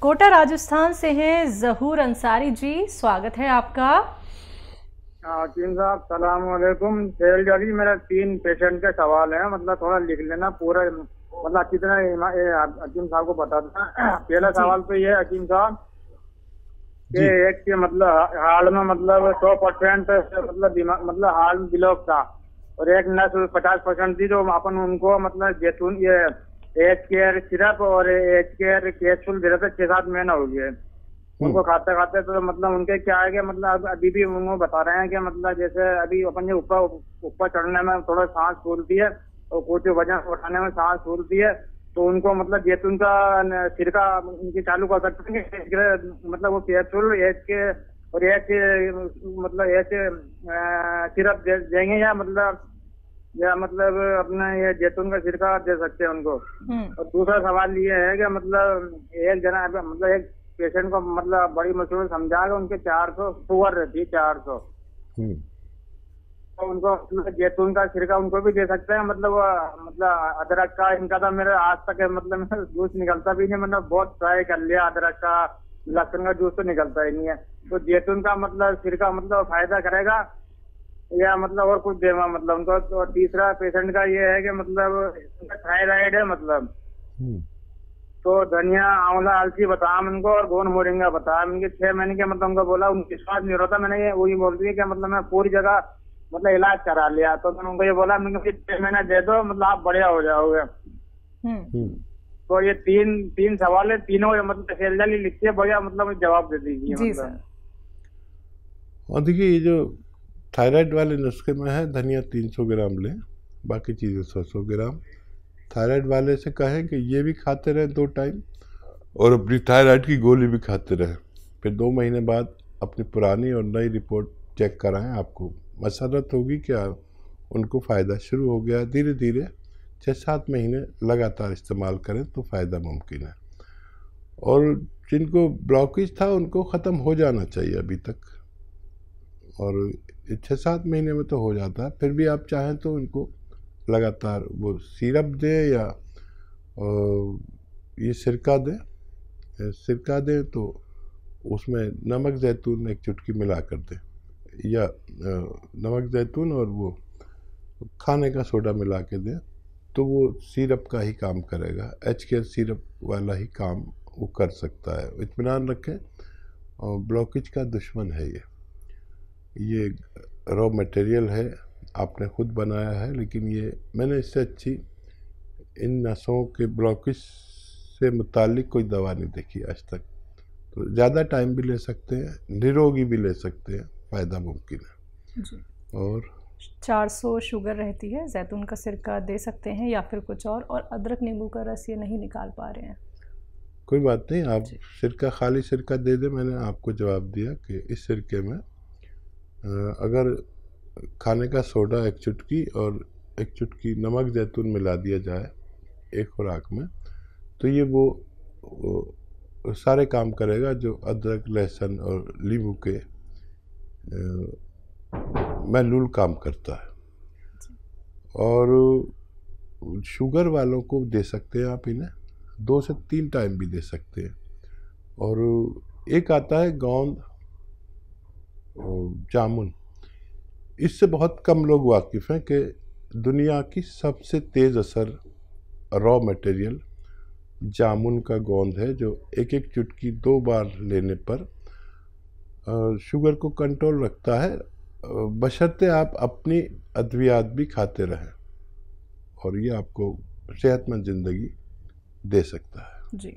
कोटा राजस्थान से हैं जहूर अंसारी जी, स्वागत है आपका। हकीम साहब सलाम वालेकुम। शैलजा जी, मेरा 3 पेशेंट के सवाल है, मतलब थोड़ा लिख लेना पूरा, मतलब कितना हकीम साहब को बता देना। पहला सवाल तो ये है हकीम साहब कि एक के मतलब हार्ट में मतलब 100% मतलब दिमाग मतलब हार्ट ब्लॉक था, और एक नस 50% थी, जो अपन उनको मतलब जैतून ये एच केयर सिरप और एच केयर कैप्सूल दे रहे थे 6-7 महीना हो गए उनको खाते खाते। तो मतलब उनके क्या है कि मतलब अभी भी वो बता रहे हैं कि मतलब जैसे अभी अपन जो ऊपर चढ़ने में थोड़ा सांस फूलती है और कुछ वजन उठाने में सांस फूलती है, तो उनको मतलब जैतून का सिरका उनकी चालू कर सकते हैं, मतलब वो कैप्सूल एच के और एच मतलब एच सिरप देंगे, या मतलब अपना ये जैतून का सिरका दे सकते हैं उनको। और दूसरा सवाल ये है कि मतलब एक जना मतलब एक पेशेंट को मतलब बड़ी मुश्किल समझा के उनके 400 शुगर रहती है 400, तो उनको मतलब जैतून का सिरका उनको भी दे सकते हैं। मतलब अदरक का इनका तो मेरे आज तक मतलब मेरा जूस निकलता भी नहीं, मतलब बहुत ट्राई कर लिया, अदरक का लहसुन का जूस तो निकलता ही नहीं है। तो जैतून का मतलब सिरका मतलब फायदा करेगा या मतलब और कुछ देगा मतलब उनको। तो तीसरा पेशेंट का ये है कि मतलब थायराइड है मतलब, तो धनिया आंवला अलसी बताया उनको और गोन मोरिंगा बताया उनके 6 महीने के मतलब उनको बोला, उनको विश्वास नहीं होता। मैंने ये वही बोल रही है कि मतलब मैं पूरी जगह मतलब इलाज करा लिया, तो मैंने उनको ये बोला मुझे 6 महीना दे दो, मतलब आप बढ़िया हो जाओगे। तो ये तीन सवाल है, तीनों मतलब शैलजा जी लिखती है, बढ़िया मतलब जवाब दे दीजिए जी मतलब। और देखिए, ये जो थायराइड वाले नुस्खे में है, धनिया 300 ग्राम लें, बाकी चीज़ें 100 ग्राम। थायराइड वाले से कहें कि ये भी खाते रहें 2 टाइम, और अपनी थायराइड की गोली भी खाते रहें। फिर 2 महीने बाद अपनी पुरानी और नई रिपोर्ट चेक कराएं, आपको मसरत होगी क्या उनको फ़ायदा शुरू हो गया। धीरे धीरे 6-7 महीने लगातार इस्तेमाल करें तो फ़ायदा मुमकिन है। और जिनको ब्लॉकेज था उनको ख़त्म हो जाना चाहिए अभी तक, और 6-7 महीने में तो हो जाता है। फिर भी आप चाहें तो उनको लगातार वो सिरप दें या ये सिरका दें तो उसमें नमक ज़ैतून 1 चुटकी मिला कर दें, या नमक ज़ैतून और वो खाने का सोडा मिला के दें, तो वो सिरप का ही काम करेगा। एच केयर सिरप वाला ही काम वो कर सकता है। इत्मीनान रखें, और ब्लॉकेज का दुश्मन है ये रॉ मटेरियल है, आपने खुद बनाया है, लेकिन ये मैंने इससे अच्छी इन नसों के ब्लॉकेज से मुतालिक कोई दवा नहीं देखी आज तक। तो ज़्यादा टाइम भी ले सकते हैं, निरोगी भी ले सकते हैं, फ़ायदा मुमकिन है जी। और 400 शुगर रहती है, जैतून का सिरका दे सकते हैं या फिर कुछ और अदरक नींबू का रस ये नहीं निकाल पा रहे हैं। कोई बात नहीं, आप सिरका खाली सिरका दे दें। मैंने आपको जवाब दिया कि इस सिरके में अगर खाने का सोडा 1 चुटकी और 1 चुटकी नमक ज़ैतून मिला दिया जाए एक खुराक में, तो ये वो सारे काम करेगा जो अदरक लहसुन और नींबू के महलूल काम करता है। और शुगर वालों को दे सकते हैं आप इन्हें 2 से 3 टाइम भी दे सकते हैं। और एक आता है गोंद जामुन, इससे बहुत कम लोग वाकिफ़ हैं कि दुनिया की सबसे तेज़ असर रॉ मटेरियल जामुन का गोंद है, जो 1-1 चुटकी 2 बार लेने पर शुगर को कंट्रोल रखता है, बशर्ते आप अपनी अद्वियात भी खाते रहें, और ये आपको सेहतमंद ज़िंदगी दे सकता है। जी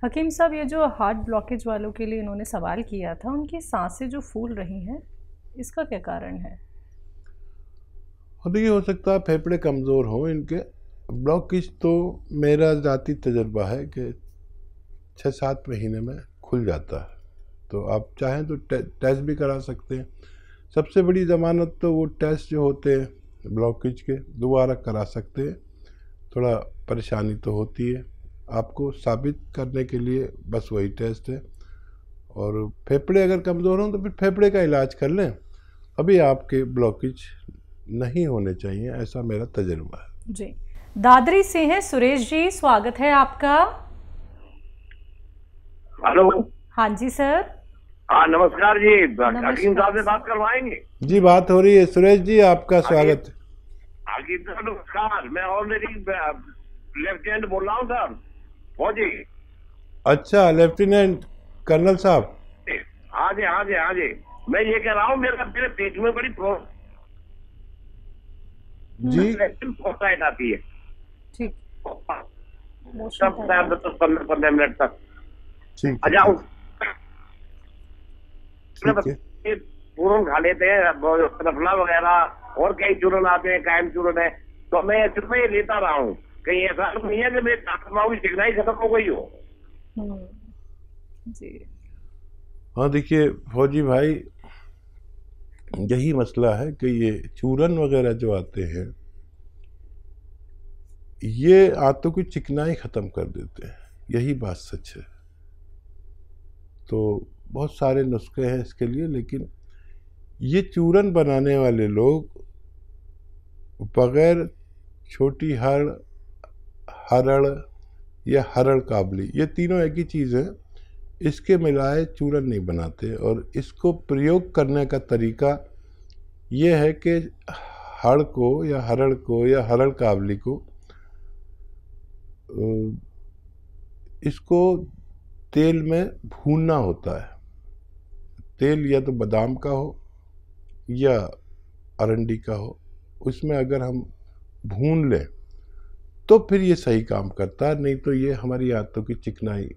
हकीम साहब, ये जो हार्ट ब्लॉकेज वालों के लिए इन्होंने सवाल किया था, उनकी सांसें जो फूल रही हैं, इसका क्या कारण है? और ये हो सकता है फेफड़े कमज़ोर हों इनके। ब्लॉकेज तो मेरा ज़ाती तजर्बा है कि 6-7 महीने में खुल जाता है, तो आप चाहें तो टेस्ट भी करा सकते हैं। सबसे बड़ी ज़मानत तो वो टेस्ट जो होते हैं ब्लॉकेज के दोबारा करा सकते हैं। थोड़ा परेशानी तो होती है, आपको साबित करने के लिए बस वही टेस्ट है। और फेफड़े अगर कमज़ोर हों तो फिर फेफड़े का इलाज कर लें, अभी आपके ब्लॉकेज नहीं होने चाहिए, ऐसा मेरा तजुर्बा है। जी दादरी से हैं सुरेश जी, स्वागत है आपका। हेलो। हाँ जी सर। हाँ नमस्कार जी, नमस्कार हकीम साहब से बात करवाएंगे? जी बात हो रही है। सुरेश जी आपका स्वागत है। हकीम साहब नमस्कार, मैं ऑलरेडी लेफ्टिनेंट बोल रहा हूँ सर, फौजी। अच्छा, लेफ्टिनेंट कर्नल साहब। हाँ जी हाँ जी हाँ जी, मैं ये कह रहा हूँ मेरे पेट में बड़ी जी प्रॉब्लम आती है। ठीक। सब टाइम 10-15 मिनट तक ठीक आ है, जाऊँ। ठीक है। चूरन खा लेते हैं, रफला वगैरह और कई चूरन आते हैं, कायम चूरन है, तो मैं सिर्फ ये लेता रहा हूँ। कहीं ऐसा नहीं है कि मेरे आत्मा की चिकनाई खत्म हो गई हो। जी। हाँ देखिए फौजी भाई, यही मसला है कि ये चूरन वगैरह जो आते हैं ये आंतों की चिकनाई ख़त्म कर देते हैं, यही बात सच है। तो बहुत सारे नुस्खे हैं इसके लिए, लेकिन ये चूरन बनाने वाले लोग बगैर छोटी हड़, हरड़ या हरड़ काबली, ये तीनों एक ही चीज़ है, इसके मिलाए चूरन नहीं बनाते। और इसको प्रयोग करने का तरीका ये है कि हड़ को या हरड़ को या हरड़ काबली को इसको तेल में भूनना होता है। तेल या तो बादाम का हो या अरंडी का हो, उसमें अगर हम भून लें तो फिर ये सही काम करता है, नहीं तो ये हमारी आंतों की चिकनाई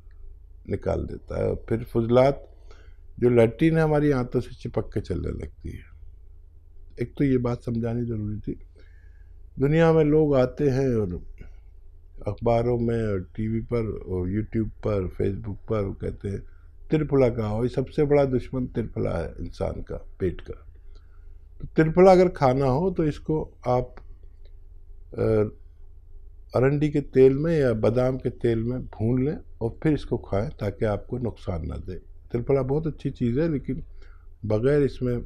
निकाल देता है। और फिर फुजलात जो लैट्रिन है हमारी आंतों से चिपक के चलने लगती है। एक तो ये बात समझानी ज़रूरी थी। दुनिया में लोग आते हैं और अखबारों में और टीवी पर और यूट्यूब पर, फेसबुक पर कहते हैं त्रिफला खाओ, ये सबसे बड़ा दुश्मन त्रिफला है इंसान का, पेट का। तो त्रिफला अगर खाना हो तो इसको आप अरंडी के तेल में या बादाम के तेल में भून लें और फिर इसको खाएं, ताकि आपको नुकसान ना दे। त्रिफला बहुत अच्छी चीज़ है, लेकिन बग़ैर इसमें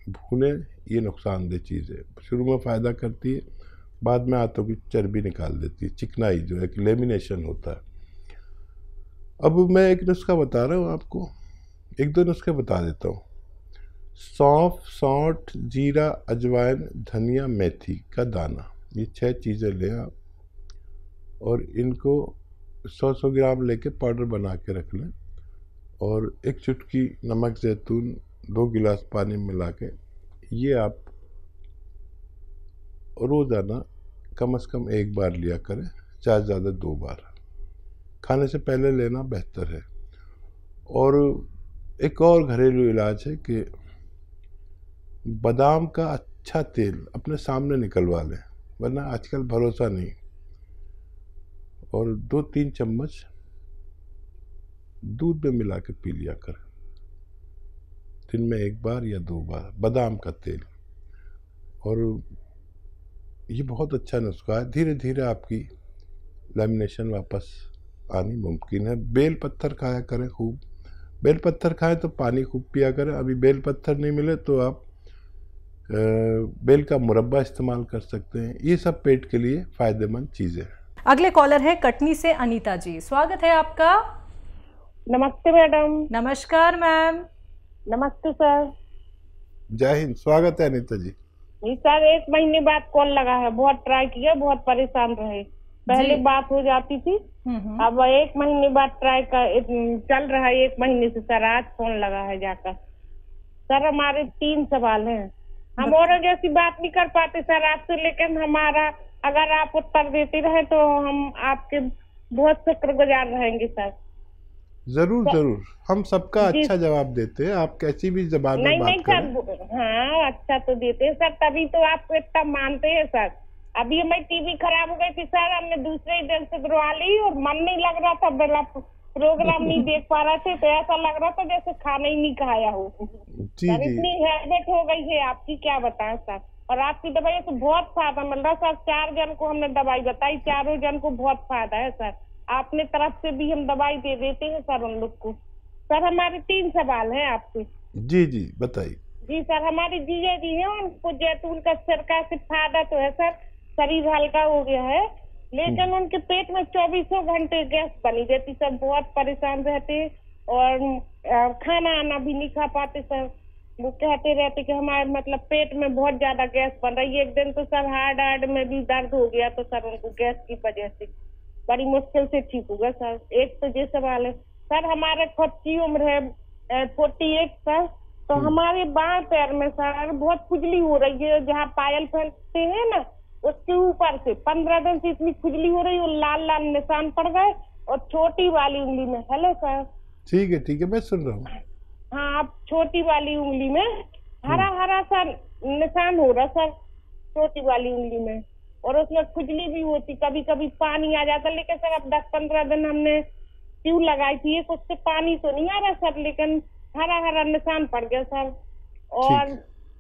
भूने ये नुकसानदेह चीज़ है। शुरू में फ़ायदा करती है, बाद में आंतों की चर्बी निकाल देती है, चिकनाई जो है कि लेमिनेशन होता है। अब मैं एक नुस्खा बता रहा हूँ आपको, एक दो नुस्खे बता देता हूँ। सौंफ, सौंठ, जीरा, अजवाइन, धनिया, मेथी का दाना, ये 6 चीज़ें लें आप और इनको 100-100 ग्राम लेके पाउडर बना के रख लें। और एक चुटकी नमक जैतून 2 गिलास पानी में मिला के ये आप रोज़ाना कम से कम 1 बार लिया करें, ज़्यादा से ज़्यादा 2 बार। खाने से पहले लेना बेहतर है। और एक और घरेलू इलाज है कि बादाम का अच्छा तेल अपने सामने निकलवा लें, वरना आजकल भरोसा नहीं। और 2-3 चम्मच दूध में मिला के पी लिया करें, दिन में 1 बार या 2 बार, बादाम का तेल। और ये बहुत अच्छा नुस्खा है, धीरे धीरे आपकी लैमिनेशन वापस आनी मुमकिन है। बेल पत्थर खाया करें खूब, बेल पत्थर खाएं तो पानी खूब पिया करें। अभी बेल पत्थर नहीं मिले तो आप बेल का मुरब्बा इस्तेमाल कर सकते हैं। ये सब पेट के लिए फ़ायदेमंद चीज़ें हैं। अगले कॉलर है कटनी से अनीता जी, स्वागत है आपका। नमस्ते मैडम। नमस्कार मैम। नमस्ते सर। जय हिंद, स्वागत है अनीता जी। जी सर, 1 महीने बाद कॉल लगा है, बहुत ट्राई किया, बहुत परेशान रहे। पहले बात हो जाती थी, अब 1 महीने बाद ट्राई कर चल रहा है, 1 महीने से सर आज फोन लगा है जाकर। सर हमारे 3 सवाल हैं, हम और जैसी बात नहीं कर पाते सर आपसे, लेकिन हमारा अगर आप उत्तर देते रहे तो हम आपके बहुत शुक्रगुजार रहेंगे सर। जरूर जरूर, हम सबका अच्छा जवाब देते हैं, आप कैसी भी जबान में बात करें। नहीं सर, हाँ अच्छा तो देते हैं सर, तभी तो आपको इतना मानते हैं सर। अभी हमारी टीवी खराब हो गई थी सर, हमने दूसरे ही दिन से करवा ली और मन नहीं लग रहा था, मेरा प्रोग्राम नहीं देख पा रहे थे, तो ऐसा लग रहा था जैसे खाना ही नहीं खाया हो सर। इतनी हैबिट हो गई है आपकी, क्या बताएं सर। और आपकी दवाई से बहुत फायदा मिल रहा है सर। 4 जन को हमने दवाई बताई, 4 जन को बहुत फायदा है सर। आपने तरफ से भी हम दवाई दे देते हैं सर उन लोग को। सर हमारे 3 सवाल हैं आपसे। जी जी बताइए। जी सर, हमारी जीजा जी हैं, उनको जैतून का सिरका से फायदा तो है सर, शरीर हल्का हो गया है, लेकिन उनके पेट में 24 घंटे गैस बनी रहती सर, बहुत परेशान रहते और खाना आना भी नहीं खा पाते सर। वो कहते रहते कि हमारे मतलब पेट में बहुत ज्यादा गैस बन रही है। एक दिन तो सर हार्ट में भी दर्द हो गया तो सर उनको गैस की वजह से बड़ी मुश्किल से ठीक हुआ सर। एक तो ये सवाल है सर, हमारे खुद की उम्र है 48 सर, तो हमारे बाएं पैर में सर बहुत खुजली हो रही है, जहाँ पायल पहनते हैं ना उसके ऊपर से 15 दिन से इतनी खुजली हो रही है और लाल लाल निशान पड़ गए और छोटी वाली उंगली में। Hello sir. ठीक है मैं सुन रहा हूँ। हाँ, अब छोटी वाली उंगली में हरा हरा सा निशान हो रहा सर, छोटी वाली उंगली में, और उसमें खुजली भी होती, कभी कभी पानी आ जाता। लेकिन सर अब 10-15 दिन हमने ट्यूब लगाई थी, कुछ से पानी तो नहीं आ रहा सर, लेकिन हरा हरा निशान पड़ गया सर। और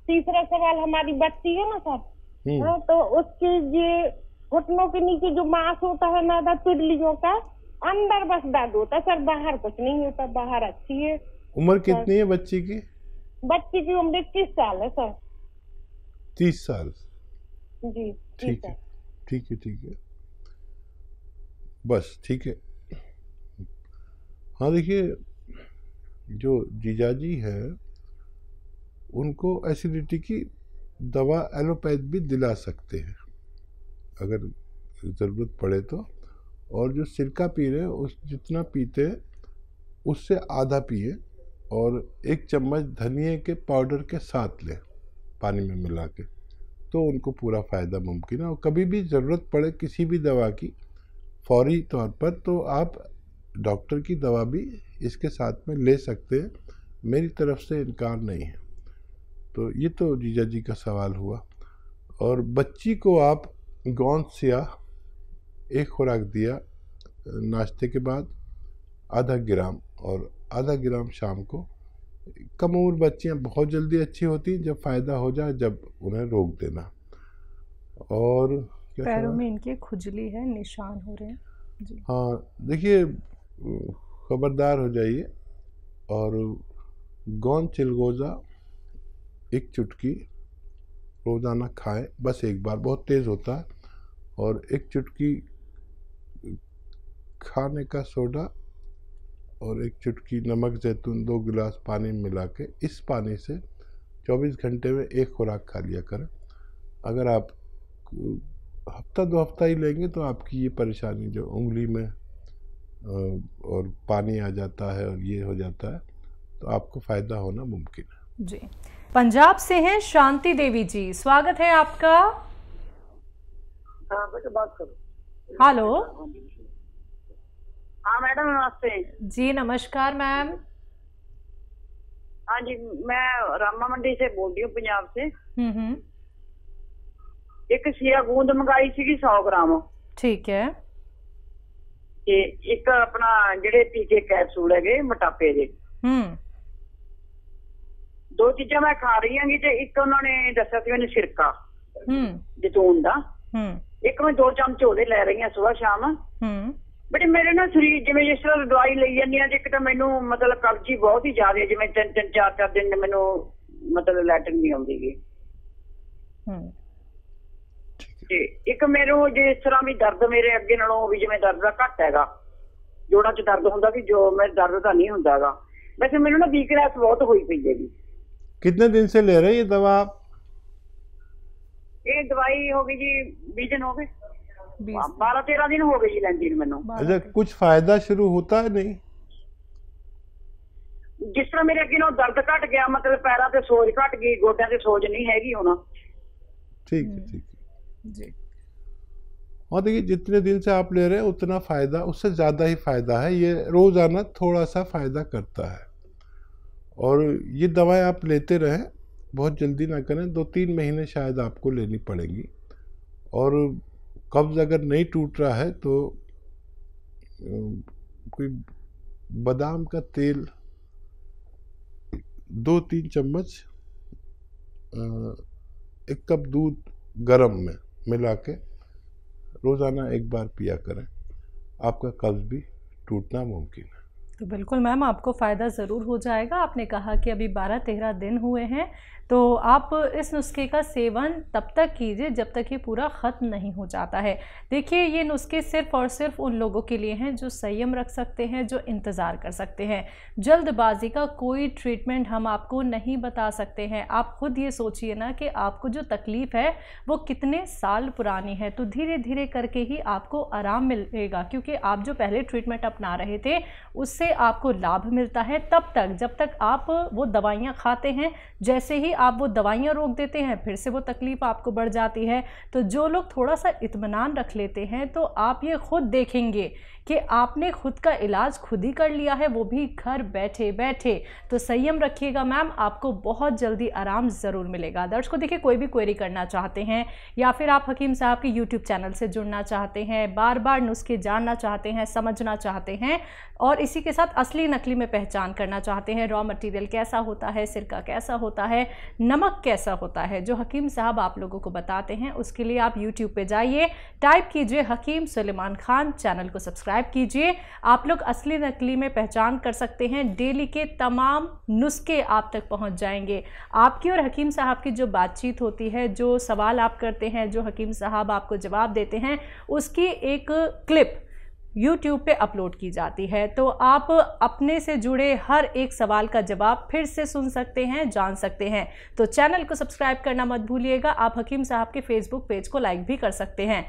तीसरा सवाल, हमारी बच्ची है ना सर, हाँ, तो उसके ये घुटनों के नीचे जो मांस होता है ना पिडलियों का, अंदर बस दर्द होता है सर, बाहर कुछ नहीं होता, बाहर अच्छी है। उम्र कितनी है बच्ची की? बच्ची की उम्र 21 साल है सर। 30 साल? जी ठीक है बस ठीक है। हाँ देखिए, जो जीजाजी है उनको एसिडिटी की दवा एलोपैथ भी दिला सकते हैं अगर ज़रूरत पड़े तो। और जो सिरका पी रहे हैं उस जितना पीते हैं उससे आधा पिए और 1 चम्मच धनिए के पाउडर के साथ लें पानी में मिला के, तो उनको पूरा फ़ायदा मुमकिन है। और कभी भी ज़रूरत पड़े किसी भी दवा की फौरी तौर पर, तो आप डॉक्टर की दवा भी इसके साथ में ले सकते हैं, मेरी तरफ से इनकार नहीं है। तो ये तो जीजा जी का सवाल हुआ। और बच्ची को आप गोंद स्याह 1 खुराक दिया नाश्ते के बाद, आधा ग्राम, और आधा ग्राम शाम को। कम उम्र बच्चियाँ बहुत जल्दी अच्छी होती हैं, जब फ़ायदा हो जाए जब उन्हें रोक देना। और क्या पैरों में इनके खुजली है, निशान हो रहे हैं जी। हाँ देखिए, खबरदार हो जाइए और गोंद चिलगोज़ा 1 चुटकी रोज़ाना खाएं, बस 1 बार, बहुत तेज़ होता है। और 1 चुटकी खाने का सोडा और 1 चुटकी नमक ज़ैतून 2 गिलास पानी में मिला के, इस पानी से 24 घंटे में 1 खुराक खा लिया करें। अगर आप हफ्ता 2 हफ्ता ही लेंगे तो आपकी ये परेशानी जो उंगली में और पानी आ जाता है और ये हो जाता है, तो आपको फ़ायदा होना मुमकिन है जी। पंजाब से हैं शांति देवी जी, स्वागत है आपका। बात करो। हेलो। हाँ मैडम नमस्ते जी। नमस्कार मैम। हाँ जी, मैं रामा मंडी से बोल रही हूँ, पंजाब से। एक सिया गूंद मंगाई सी 100 ग्राम। ठीक है। ते एक अपना जेडे टीके कैप्सूल है मोटापे दे, 2 चीजा मैं खा रही हूँ। ते एक उन्होंने दसा सी मैंने सिरका जैतून दा, एक मैं 2 चमच ओदे ले रही हूँ सुबह शाम। बट मेरे ना शरीर जिवें जिस तरह दवाई लई जानी है, एक तो मैनू मतलब कब्जी बहुत ही ज्यादा, जिवें 3-3 4-4 दिन मैनू मतलब लैटरिन नहीं आउंदी। ते एक मेरे जिस तरह भी दर्द मेरे अगे नालों भी जिवें दर्द दा घट हैगा, जोड़ां च दर्द हुंदा कि जो मेरे दर्द दा नहीं हुंदा गा। वैसे मैनू ना वीकनेस बहुत हुई पई है। कितने दिन से ले रहे हैं ये दवा आप? ये दवाई हो गई जी 20 दिन हो गए, 12-13 दिन हो गए जी लेंदी मैनू। अच्छा, कुछ फायदा शुरू होता है नहीं? जिस तरह मेरे अगे ना दर्द घट गया, मतलब पैरों ते सोज घट गई, गोड्यां ते सोज नहीं हैगी होना। ठीक है जी। और देखिए, जितने दिन से आप ले रहे हैं उतना फ़ायदा, उससे ज़्यादा ही फ़ायदा है। ये रोज़ाना थोड़ा सा फ़ायदा करता है। और ये दवाएं आप लेते रहें, बहुत जल्दी ना करें, 2-3 महीने शायद आपको लेनी पड़ेंगी। और कब्ज़ अगर नहीं टूट रहा है तो कोई बादाम का तेल 2-3 चम्मच 1 कप दूध गरम में मिला के रोज़ाना 1 बार पिया करें, आपका कब्ज़ भी टूटना मुमकिन है। तो बिल्कुल मैम, आपको फ़ायदा ज़रूर हो जाएगा। आपने कहा कि अभी 12-13 दिन हुए हैं, तो आप इस नुस्खे का सेवन तब तक कीजिए जब तक ये पूरा ख़त्म नहीं हो जाता है। देखिए, ये नुस्खे सिर्फ़ और सिर्फ उन लोगों के लिए हैं जो संयम रख सकते हैं, जो इंतज़ार कर सकते हैं। जल्दबाजी का कोई ट्रीटमेंट हम आपको नहीं बता सकते हैं। आप खुद ये सोचिए ना कि आपको जो तकलीफ़ है वो कितने साल पुरानी है, तो धीरे धीरे करके ही आपको आराम मिलेगा, क्योंकि आप जो पहले ट्रीटमेंट अपना रहे थे उससे आपको लाभ मिलता है तब तक जब तक आप वो दवाइयाँ खाते हैं। जैसे ही आप वो दवाइयाँ रोक देते हैं फिर से वो तकलीफ़ आपको बढ़ जाती है। तो जो लोग थोड़ा सा इत्मीनान रख लेते हैं, तो आप ये खुद देखेंगे कि आपने खुद का इलाज खुद ही कर लिया है, वो भी घर बैठे बैठे। तो संयम रखिएगा मैम, आपको बहुत जल्दी आराम ज़रूर मिलेगा। दर्शकों, देखिए, कोई भी क्वेरी करना चाहते हैं या फिर आप हकीम साहब के यूट्यूब चैनल से जुड़ना चाहते हैं, बार बार नुस्खे जानना चाहते हैं, समझना चाहते हैं और इसी के साथ असली नकली में पहचान करना चाहते हैं, रॉ मटेरियल कैसा होता है, सिरका कैसा होता है, नमक कैसा होता है, जो हकीम साहब आप लोगों को बताते हैं, उसके लिए आप यूट्यूब पे जाइए, टाइप कीजिए हकीम सुलेमान खान, चैनल को सब्सक्राइब कीजिए। आप लोग असली नकली में पहचान कर सकते हैं। डेली के तमाम नुस्खे आप तक पहुंच जाएंगे। आपकी और हकीम साहब की जो बातचीत होती है, जो सवाल आप करते हैं, जो हकीम साहब आपको जवाब देते हैं, उसकी एक क्लिप YouTube पे अपलोड की जाती है। तो आप अपने से जुड़े हर एक सवाल का जवाब फिर से सुन सकते हैं, जान सकते हैं। तो चैनल को सब्सक्राइब करना मत भूलिएगा। आप हकीम साहब के फेसबुक पेज को लाइक भी कर सकते हैं।